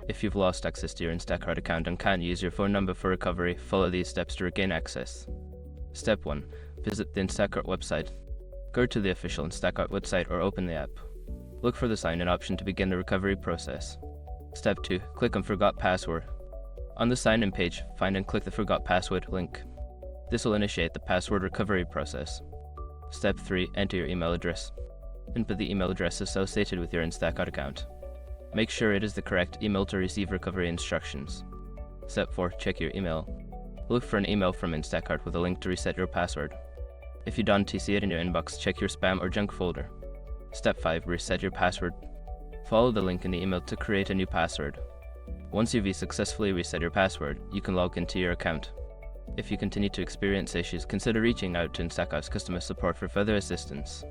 If you've lost access to your Instacart account and can't use your phone number for recovery, follow these steps to regain access. Step 1. Visit the Instacart website. Go to the official Instacart website or open the app. Look for the sign-in option to begin the recovery process. Step 2. Click on Forgot Password. On the sign-in page, find and click the Forgot Password link. This will initiate the password recovery process. Step 3. Enter your email address. Input the email address associated with your Instacart account. Make sure it is the correct email to receive recovery instructions. Step 4. Check your email. Look for an email from Instacart with a link to reset your password. If you don't see it in your inbox, check your spam or junk folder. Step 5. Reset your password. Follow the link in the email to create a new password. Once you've successfully reset your password, you can log into your account. If you continue to experience issues, consider reaching out to Instacart's customer support for further assistance.